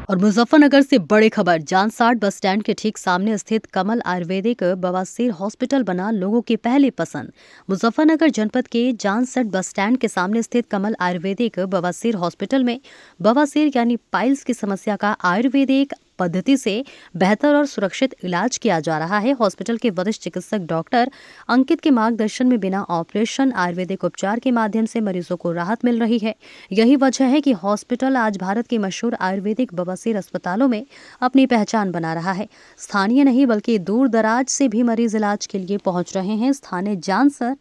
और मुजफ्फरनगर से बड़ी खबर, जानसाठ बस स्टैंड के ठीक सामने स्थित कमल आयुर्वेदिक बवासीर हॉस्पिटल बना लोगों की पहली पसंद। मुजफ्फरनगर जनपद के जानसठ बस स्टैंड के सामने स्थित कमल आयुर्वेदिक बवासीर हॉस्पिटल में बवासीर यानी पाइल्स की समस्या का आयुर्वेदिक पद्धति से बेहतर और सुरक्षित इलाज किया जा रहा है। हॉस्पिटल के वरिष्ठ चिकित्सक डॉक्टर अंकित के मार्गदर्शन में बिना ऑपरेशन आयुर्वेदिक उपचार के माध्यम से मरीजों को राहत मिल रही है। यही वजह है कि हॉस्पिटल आज भारत के मशहूर आयुर्वेदिक बवासीर अस्पतालों में अपनी पहचान बना रहा है। स्थानीय नहीं बल्कि दूर दराज से भी मरीज इलाज के लिए पहुंच रहे हैं। स्थानीय जानसर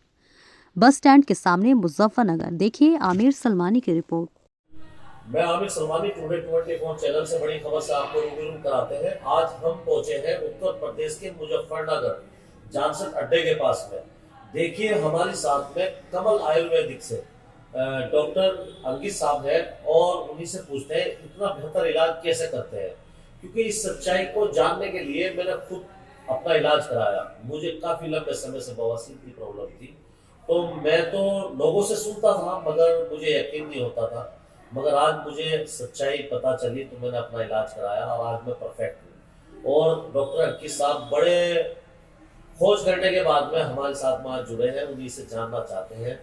बस स्टैंड के सामने मुजफ्फरनगर। देखिए आमिर सलमानी की रिपोर्ट। मैं आमिर सलमानी टुडे 24 चैनल से बड़ी खबर से आपको रूबरू कराते हैं। आज हम पहुंचे हैं उत्तर प्रदेश के मुजफ्फरनगर जानसठ अड्डे के पास में। देखिए हमारे साथ में कमल आयुर्वेदिक से डॉक्टर अंकित साहब है और उन्हीं से पूछते हैं इतना बेहतर इलाज कैसे करते हैं, क्योंकि इस सच्चाई को जानने के लिए मैंने खुद अपना इलाज कराया। मुझे काफी लंबे समय से बवासीर की प्रॉब्लम थी, तो मैं तो लोगों से सुनता था मगर मुझे यकीन नहीं होता था। मगर आज मुझे सच्चाई पता चली तो मैंने अपना इलाज कराया और आज मैं परफेक्ट हूँ। और डॉक्टर अंकित साहब बड़े खोज करने के बाद में हमारे साथ में आज जुड़े हैं। उन्हीं से जानना चाहते हैं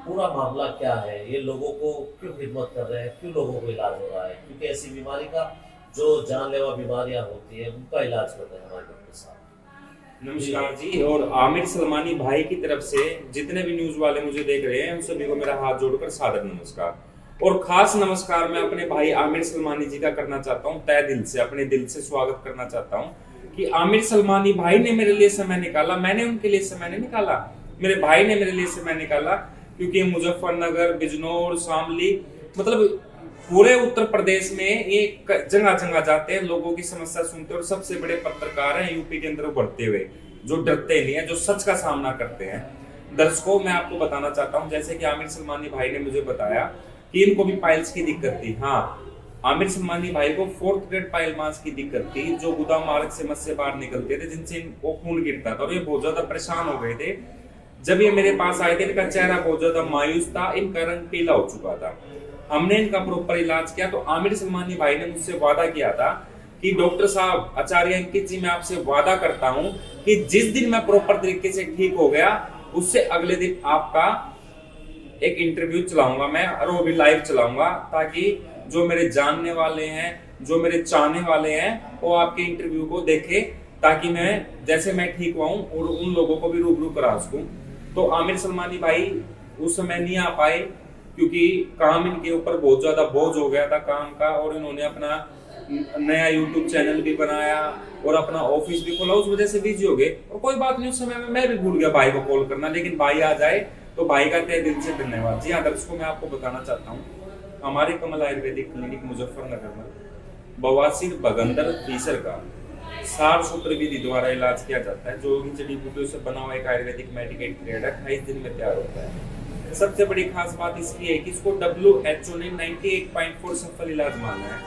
पूरा मामला क्या है, ये लोगों को क्यों खिदमत कर रहे हैं, क्यों लोगों को इलाज हो रहा है, क्योंकि ऐसी बीमारी का जो जानलेवा बीमारियां होती है उनका इलाज करते हैं हमारे डॉक्टर साहब। नमस्कार जी। और आमिर सलमानी भाई की तरफ से जितने भी न्यूज वाले मुझे देख रहे हैं उन सभी को मेरा हाथ जोड़कर सादर नमस्कार। और खास नमस्कार मैं अपने भाई आमिर सलमानी जी का करना चाहता हूँ, तय दिल से अपने दिल से स्वागत करना चाहता हूँ कि आमिर सलमानी भाई ने मेरे लिए समय निकाला। मैंने उनके लिए समय नहीं निकाला, मेरे भाई ने मेरे लिए समय निकाला, क्योंकि मुजफ्फरनगर, बिजनौर, शामली, मतलब पूरे उत्तर प्रदेश में ये जगह जगह जाते हैं, लोगों की समस्या सुनते हैं और सबसे बड़े पत्रकार हैं यूपी के अंदर उभरते हुए, जो डरते नहीं है, जो सच का सामना करते हैं। दर्शकों मैं आपको बताना चाहता हूँ, जैसे कि आमिर सलमानी भाई ने मुझे बताया कि इनको भी पाइल्स की दिक्कत थी। हाँ, आमिर सलमानी भाई को 4th ग्रेड पाइल मास की दिक्कत थी, जो गुदा मार्ग से मस्से बाहर निकलते थे, जिनसे इनको खून गिरता था और ये बहुत ज्यादा परेशान हो गए थे। जब ये मेरे पास आए थे इनका चेहरा बहुत ज्यादा मायूस था, इनका रंग पीला हो चुका था। हमने इनका प्रॉपर इलाज किया तो आमिर सलमानी भाई ने मुझसे वादा किया था कि डॉक्टर साहब, आचार्य अंकित जी, मैं आपसे वादा करता हूं कि जिस दिन मैं प्रॉपर तरीके से ठीक हो गया उससे अगले दिन आपका एक इंटरव्यू चलाऊंगा मैं, और वो भी लाइव चलाऊंगा, ताकि जो मेरे जानने वाले हैं, जो मेरे चाहने वाले हैं, वो आपके इंटरव्यू को देखे, ताकि मैं जैसे मैं ठीक हुआ हूं और उन लोगों को भी रूबरू करा सकूं। तो आमिर सलमानी भाई उस समय नहीं आ पाए क्योंकि काम इनके ऊपर बहुत ज्यादा बोझ हो गया था काम का, और इन्होंने अपना नया यूट्यूब चैनल भी बनाया और अपना ऑफिस भी खोला, उस वजह से बिजी हो गए। और कोई बात नहीं, उस समय में मैं भी भूल गया भाई को कॉल करना, लेकिन भाई आ जाए तो भाई का तहे दिल से धन्यवाद। जी हाँ दर्शकों, मैं आपको बताना चाहता हूँ, हमारे कमल आयुर्वेदिक क्लिनिक मुजफ्फरनगर में बवासीर, बगंदर, फीसर का सार सूत्र विधि द्वारा इलाज किया जाता है, जो जड़ी बूटियों से बना हुआ एक आयुर्वेदिक मेडिकेट ग्रेड है, 28 दिन में तैयार होता है। सबसे बड़ी खास बात इसकी है कि इसको WHO ने 98.4 सफल इलाज माना है,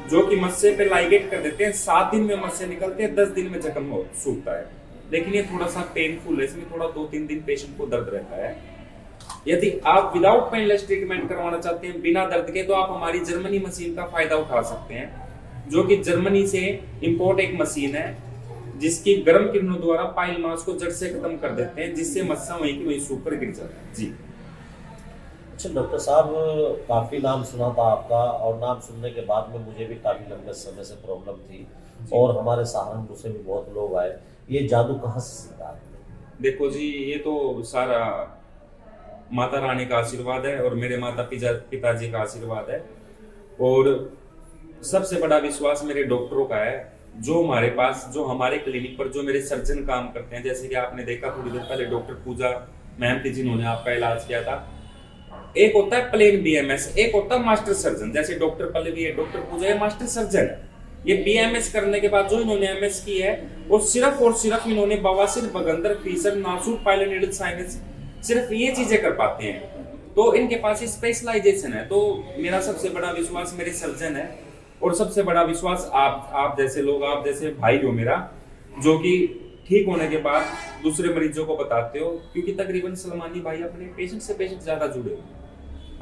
जो कि मस्से पे लाइगेट कर देते हैं, 7 दिन में मस्से निकलते हैं, 10 दिन में जख्म सूखता है। लेकिन ये थोड़ा सा पेनफुल है, इसमें थोड़ा 2-3 दिन पेशेंट को दर्द रहता है। यदि आप विदाउट पेनलेस ट्रीटमेंट करवाना चाहते हैं बिना दर्द के, तो आप हमारी जर्मनी मशीन का फायदा उठा सकते हैं, जो कि जर्मनी से इंपोर्ट एक मशीन है, जिसकी गर्म किरणों द्वारा पाइल मास को जड़ से खत्म कर देते हैं, जिससे मस्सा वहीं की वहीं सूख कर गिर जाता है। जी अच्छा डॉक्टर साहब, काफी नाम सुना था आपका, और नाम सुनने के बाद में मुझे भी काफी लंबे समय से प्रॉब्लम थी, और हमारे सहारनपुर से भी बहुत लोग आए। ये जादू कहाँ से सीखा आपने? देखो जी, ये तो सारा माता रानी का आशीर्वाद है और मेरे माता पिताजी का आशीर्वाद है, और सबसे बड़ा विश्वास मेरे डॉक्टरों का है, जो हमारे पास, जो हमारे क्लिनिक पर जो मेरे सर्जन काम करते हैं। जैसे कि आपने देखा थोड़ी देर पहले डॉक्टर पूजा मैम थी जिन्होंने आपका इलाज किया था। एक होता है प्लेन BMS, एक होता है मास्टर सर्जन। जैसे डॉक्टर पल्लवी है, डॉक्टर पूजा है, मास्टर सर्जन है। ये BMS करने के बाद जो इन्होंने MS की है, और सिर्फ इन्होंने बवासीर, बगंदर, फीसर, नासूर, पाइलोट नीडल साइनस, सिर्फ ये चीजें कर पाते हैं, तो इनके पास स्पेशलाइजेशन है। तो मेरा सबसे बड़ा विश्वास मेरे सर्जन है, और सबसे बड़ा विश्वास आप जैसे लोग, आप जैसे भाई हो मेरा, जो कि ठीक होने के बाद दूसरे मरीजों को बताते हो, क्योंकि तकरीबन सलमानी भाई अपने पेशेंट से पेशेंट ज्यादा जुड़े हुए,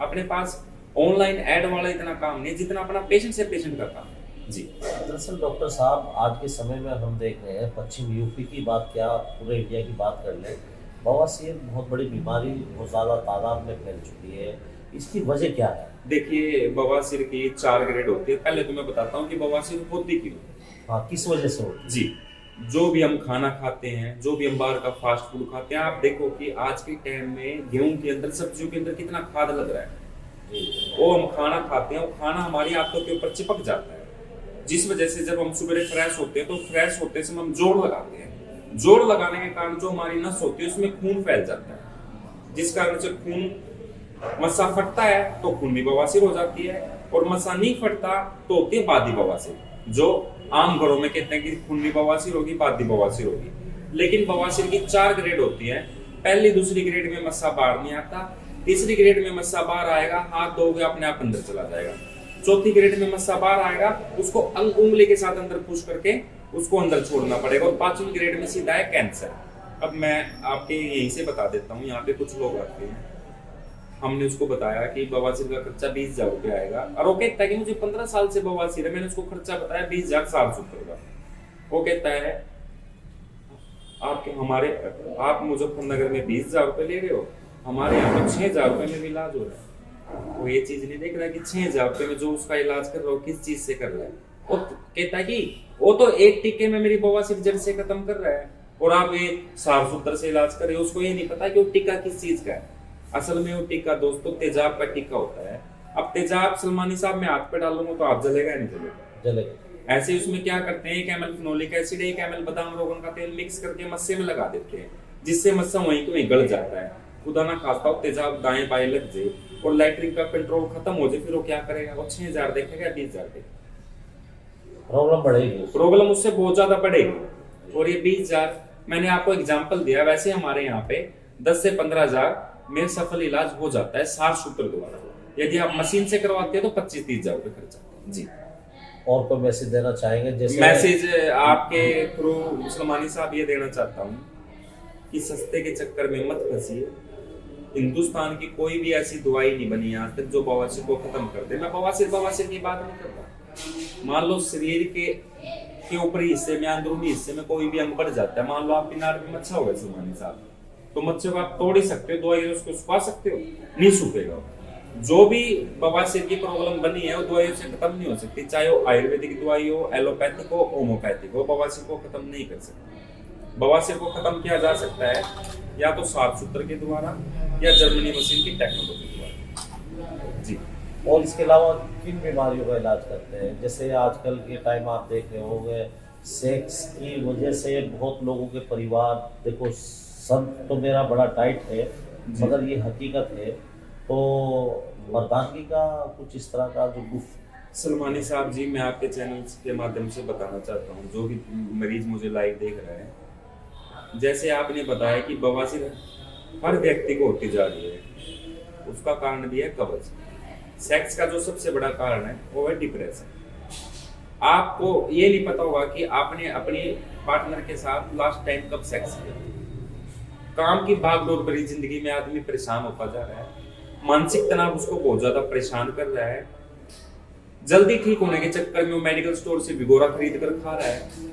अपने पास ऑनलाइन एड वाला इतना काम नहीं जितना अपना पेशेंट से पेशेंट का काम। जी। दरअसल डॉक्टर साहब, आज के समय में हम देख रहे हैं, पश्चिम यूपी की बात क्या, पूरे इंडिया की बात कर लें, बवासीर बहुत बड़ी बीमारी बहुत ज़्यादा तादाद में फैल चुकी है। इसकी वजह क्या है? देखिए, बवासीर की 4 ग्रेड होती है। पहले तो मैं बताता हूँ कि बवासीर होती क्यों। हाँ, किस वजह से होती है? जी, जो भी हम खाना खाते हैं, जो भी हम बाहर का फास्ट फूड खाते हैं, आप देखो कि आज के टाइम में गेहूं के अंदर, सब्जियों के अंदर कितना खाद लग रहा है। जी। वो हम खाना खाते हैं, वो खाना हमारी आंतों के ऊपर चिपक जाता है, जिस वजह से जब हम सुबह फ्रेश होते हैं तो फ्रेश होते समय हम जोड़ लगाते हैं। जोड़ लगाने के कारण जो हमारी नस होती है उसमें खून फैल जाता है, जिस कारण से खून मस्सा फटता है तो खून में बवासीर हो जाती है, और मस्सा नहीं फटता तो होती है बादी बवासीर, जो आम घरों में कहते हैं कि खून में बवासीर होगी, बादी बवासीर होगी। लेकिन बवासीर की 4 ग्रेड होती है। पहली दूसरी ग्रेड में मस्सा बाहर नहीं आता, तीसरी ग्रेड में मस्सा बाहर आएगा, हाथ धोगे अपने आप अंदर चला जाएगा। चौथी ग्रेड में मस्सा बाहर आएगा, उसको उंगली के साथ अंदर पुश करके उसको अंदर छोड़ना पड़ेगा, और 5वीं ग्रेड में सीधा है कैंसर। अब मैं आपके यहीं से बता देता हूँ, यहाँ पे कुछ लोग आते हैं, हमने उसको बताया कि बवासीर का खर्चा 20,000 रुपये आएगा, और वो कहता है कि मुझे 15 साल से बवासीर है। मैंने उसको खर्चा बताया 20,770 का। वो कहता है आप मुजफ्फरनगर में 20,000 रुपये ले रहे हो, हमारे यहाँ पर 6,000 रुपये में भी इलाज हो रहा है। वो ये चीज नहीं देख रहा है कि 6,000 रुपये में जो उसका इलाज कर रहा हो किस चीज से कर रहा है। वो कहता है कि वो तो एक टीके में मेरी बवासीर जड़ से खत्म कर रहा है, और आप ये साफ सुथर से इलाज कर रहे हो। उसको ये नहीं पता कि वो टीका किस चीज का है। असल में वो टीका दोस्तों तेजाब का टीका होता है। अब तेजाब सलमानी साहब में हाथ पे डालूंगा तो आप जलेगा नहीं जलेगा? जलेगा। ऐसे उसमें क्या करते हैं, 1 ml फिनोलिक एसिड, 1 ml बादाम रोगन का तेल मिक्स करके मस्से में लगा देते हैं, जिससे मस्सा वहीं तो वहीं गल जाता है। खुदा ना खास्ता हो तेजाब दाएं बाएं लग जाए और लैट्रिन का कंट्रोल खत्म हो जाए, फिर वो क्या करेगा? वो 6,000 देखेगा, 20,000 देखेगा। प्रॉब्लम बढ़ेगी, प्रॉब्लम उससे बहुत ज्यादा बढ़ेगी। और ये 20,000 मैंने आपको एग्जाम्पल दिया, वैसे हमारे यहाँ पे 10 से 15,000 में सफल इलाज हो जाता है सार सूत्र द्वारा। यदि आप मशीन से करवाते हैं तो 25-30,000 रुपए खर्च आता है। जी। और कोई मैसेज देना चाहेंगे? जैसे मैसेज आपके थ्रू सलमानी साहब ये देना चाहता हूँ कि सस्ते के चक्कर में मत फंसिए। हिंदुस्तान की कोई भी ऐसी दवाई नहीं बनी आज तक जो बवासीर को खत्म कर दे। मैं बवासीर की बात नहीं करता। मान लो शरीर के ऊपरी हिस्से में, अंदरूनी हिस्से में कोई भी अंग बढ़ जाता है, मान लो आपकी नाड़ में मच्छा हो गया सलमानी साहब, तो मच्छर को आप तोड़ ही सकते हो, दवाई उसको सुखा सकते हो, नहीं सूखेगा। जो भी बवासीर की प्रॉब्लम बनी है वो दवाइयों से खत्म नहीं हो सकती, चाहे वो आयुर्वेदिक दवाई हो, एलोपैथिक हो, होम्योपैथिक हो, बवासीर को खत्म नहीं कर सकती। बवासीर को खत्म किया जा सकता है या तो साफ सूत्र के द्वारा या जर्मनी मशीन की टेक्नोलॉजी द्वारा। जी। और इसके अलावा किन बीमारियों का इलाज करते हैं? जैसे आजकल के टाइम आप देख रहे होंगे, सेक्स की वजह से बहुत लोगों के परिवार, देखो सब तो मेरा बड़ा टाइट है, मगर ये हकीकत है, तो मर्दानगी का कुछ इस तरह का जो गुफ। सलमानी साहब जी, मैं आपके चैनल के माध्यम से बताना चाहता हूँ, जो भी मरीज मुझे लाइव देख रहा है, जैसे आपने बताया कि बवासीर हर व्यक्ति को होती जा रही है, उसका कारण भी है कब्ज। सेक्स का जो सबसे बड़ा कारण है वो है डिप्रेशन। आपको ये नहीं पता होगा कि आपने अपने पार्टनर के साथ लास्ट टाइम कब सेक्स किया। काम की भागदौड़ भरी जिंदगी में आदमी परेशान होता जा रहा है, मानसिक तनाव उसको बहुत ज्यादा परेशान कर रहा है। जल्दी ठीक होने के चक्कर में वो मेडिकल स्टोर से भिगोरा खरीद कर खा रहा है।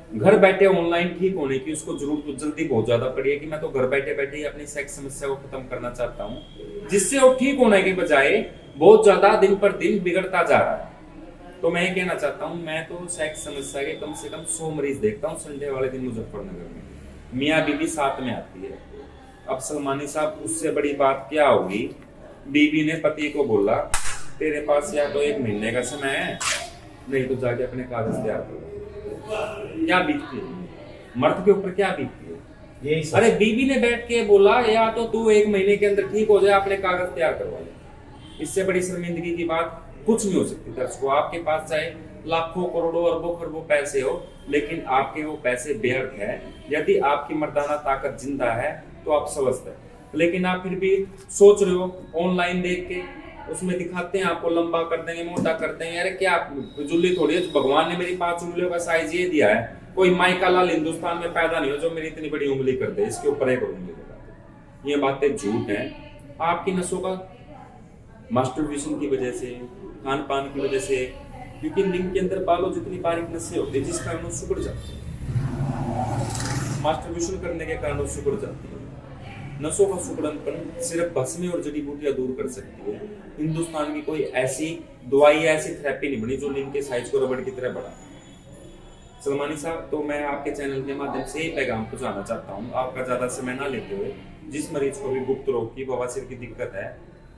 घर बैठे ऑनलाइन ठीक होने की उसको जरूरत जल्दी बहुत ज्यादा पड़ी है कि मैं तो घर बैठे बैठे ही अपनी सेक्स समस्या को खत्म करना चाहता हूँ, जिससे वो ठीक होने के बजाय बहुत ज्यादा दिन पर दिन बिगड़ता जा रहा है। तो मैं ये कहना चाहता हूँ, मैं तो सेक्स समस्या के कम से कम 100 मरीज देखता हूँ संडे वाले दिन मुजफ्फरनगर में। मियाँ बीबी साथ में आती है। अब सलमानी साहब, उससे बड़ी बात क्या होगी? बीबी ने पति को बोला, तेरे पास या तो 1 महीने का समय है, नहीं तो जाके अपने कागज तैयार करो। क्या बीतती है मर्द के ऊपर, क्या बीतती है यही। अरे बीबी ने बैठ के बोला, या तो तू 1 महीने के अंदर ठीक हो जाए, अपने कागज तैयार करवा ले। इससे बड़ी शर्मिंदगी की बात कुछ नहीं हो सकती। दर्शकों, आपके पास चाहे लाखों करोड़ों अरबों खरबों पैसे हो, लेकिन आपके वो पैसे व्यर्थ है। यदि आपकी मर्दाना ताकत जिंदा है तो आप स्वस्थ है, लेकिन आप फिर भी सोच रहे हो ऑनलाइन देख के, उसमें दिखाते हैं आपको लंबा कर देंगे, मोटा कर देंगे। अरे क्या जुल्ली थोड़ी है, भगवान ने मेरी 5 उंगलियों का साइज ये दिया है। कोई माइका लाल हिंदुस्तान में पैदा नहीं हो जो मेरी इतनी बड़ी उंगली कर दे, इसके ऊपर 1 उंगली लगा दे। ये बातें झूठ हैं। आपकी नसों का मास्टरबेशन की वजह से, खान पान की वजह से, क्योंकि लिंग के अंदर बालों जितनी बारीक नसें होती है जिस कारण वो सिकुड़ जाती है, मास्टरबेशन करने के कारण वो सिकुड़ जाती है। नसों का सिकुड़नपन सिर्फ भस्मी और जड़ी बूटियां दूर कर सकती है। हिंदुस्तान की कोई ऐसी दवाई या ऐसी थेरेपी नहीं बनी जो लिंग के साइज को रबड़ की तरह बढ़ा। सलमानी साहब, तो मैं आपके चैनल के माध्यम से ही पैगाम पहुंचाना चाहता हूँ, आपका ज्यादा समय ना लेते हुए, जिस मरीज को भी गुप्त रोग की बवासीर की दिक्कत है,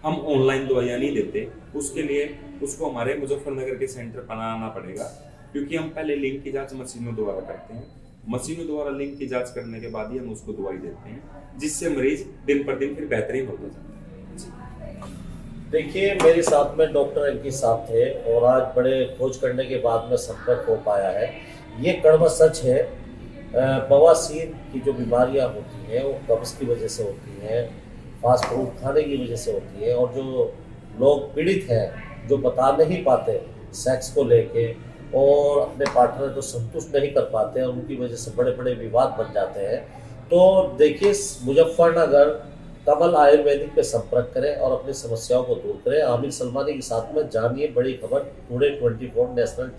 हम ऑनलाइन दवाइयाँ नहीं देते, उसके लिए उसको हमारे मुजफ्फरनगर के सेंटर पर आना पड़ेगा, क्योंकि हम पहले लिंग की जांच मशीनों द्वारा करते हैं। मशीनों द्वारा लिंग की जांच करने के बाद ही हम उसको दवाई देते हैं, जिससे मरीज दिन पर दिन फिर बेहतरीन होता जाता है। देखिए, मेरे साथ में डॉक्टर एलकी साहब थे और आज बड़े खोज करने के बाद में संपर्क हो पाया है। ये कड़वा सच है, बवासीर की जो बीमारियां होती हैं वो कब्ज़ की वजह से होती हैं, फास्ट फूड खाने की वजह से होती है, और जो लोग पीड़ित हैं जो बता नहीं पाते सेक्स को लेके और अपने पार्टनर को संतुष्ट नहीं कर पाते हैं, उनकी वजह से बड़े बड़े विवाद बन जाते हैं। तो देखिए, मुजफ्फरनगर कमल आयुर्वेदिक पे संपर्क करें और अपनी समस्याओं को दूर करें। आमिर सलमानी के साथ में जानिए बड़ी खबर टुडे 24 नेशनल।